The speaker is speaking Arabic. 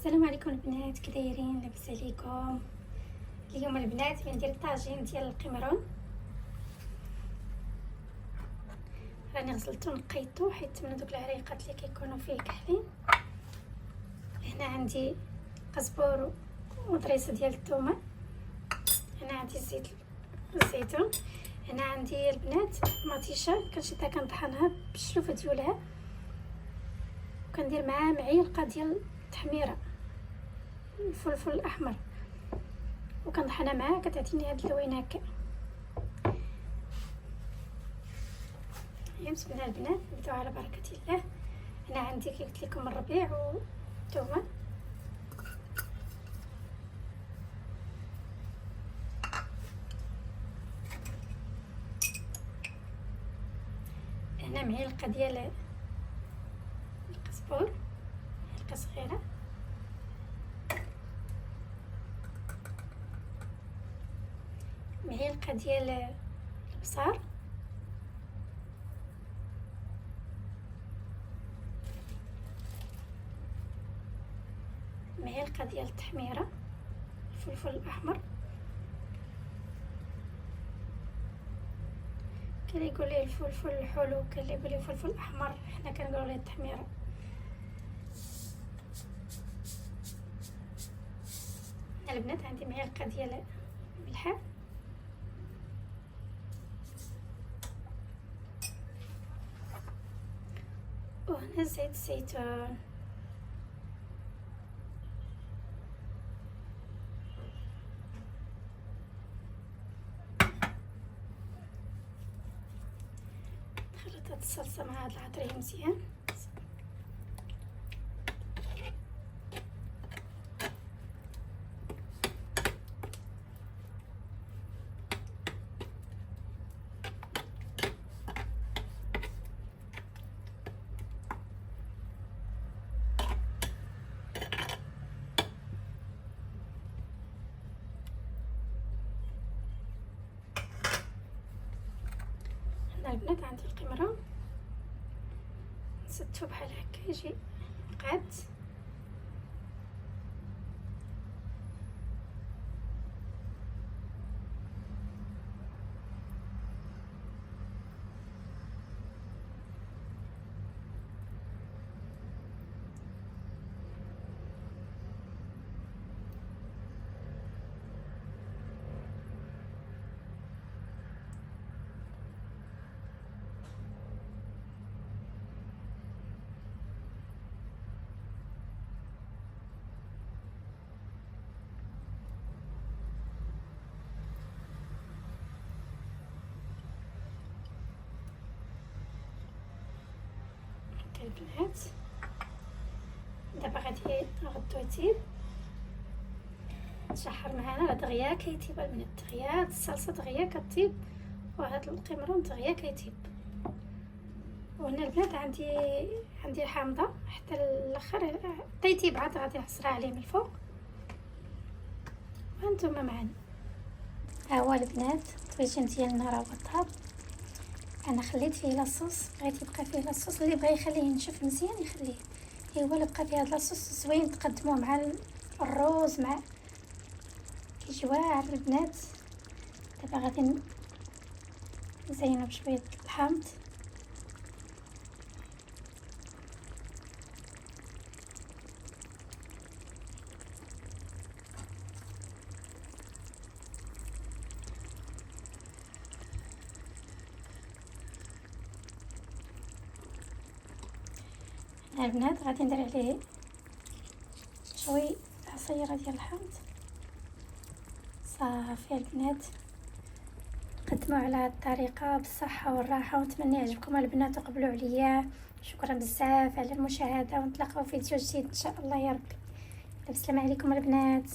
السلام عليكم البنات، كي دايرين؟ لاباس عليكم؟ اليوم البنات غندير طاجين ديال القمرون. راني غسلته ونقيته حيت من دوك العريقات اللي كيكونوا فيه كحلين. هنا عندي قزبور وضريسه ديال الثومه. هنا عندي زيت الزيتون. هنا عندي البنات مطيشه كنشدها كنطحنها بالشلوفه ديالها، وكندير معاها معلقه ديال التحميره الفلفل الاحمر، وكنطحنها معاه كتعطيني هاد اللون هكا. بسم الله البنات، نبداو على بركه الله. هنا عندي كي قلت لكم الربيع والثومه. هنا معلقه ديال القزبور، معلقه صغيره. معلقه ديال البصار، معلقه ديال التحميره الفلفل الاحمر. كاين اللي يقول ليه الفلفل الحلو، كاين اللي يقول ليه الفلفل الاحمر، حنا كنقولوا ليه التحميره. البنات عندي معلقه ديال الملح، وهنا زيت الزيتون. نخلط هاد الصلصه مع هاد العطريه مزيان. البنات عندي القمرون نسدو بحال هكا يجي قاد. البنات دابا غادي نغطو يطيب، تشحر معانا دغيا كيطيب البنات. دغيا الصلصه دغيا كطيب، وهاد القمرون دغيا كيطيب. وهنا البنات عندي حامضه حتى الاخر طيتيب، عاد غادي نحصرها عليه من الفوق وانتم معنا. ها هو البنات الطويجين ديالنا راه طاب. انا خليت فيه لاصوص، بغيت يبقى فيه لاصوص، اللي بغى يخليه ينشف مزيان يخليه. هو اللي بقى فيه هاد لاصوص زوين تقدموه مع الروز، مع كيجي واعر البنات. دابا غادي نزينو بشويه الحامض. البنات غادي ندير عليه شوي عصيره ديال الحامض صافي. البنات قدموا على هاد الطريقه بالصحه والراحه، ونتمنى يعجبكم البنات وقبلوا عليا. شكرا بزاف على المشاهده، ونتلاقاو في فيديو جديد ان شاء الله يا ربي. السلام عليكم البنات.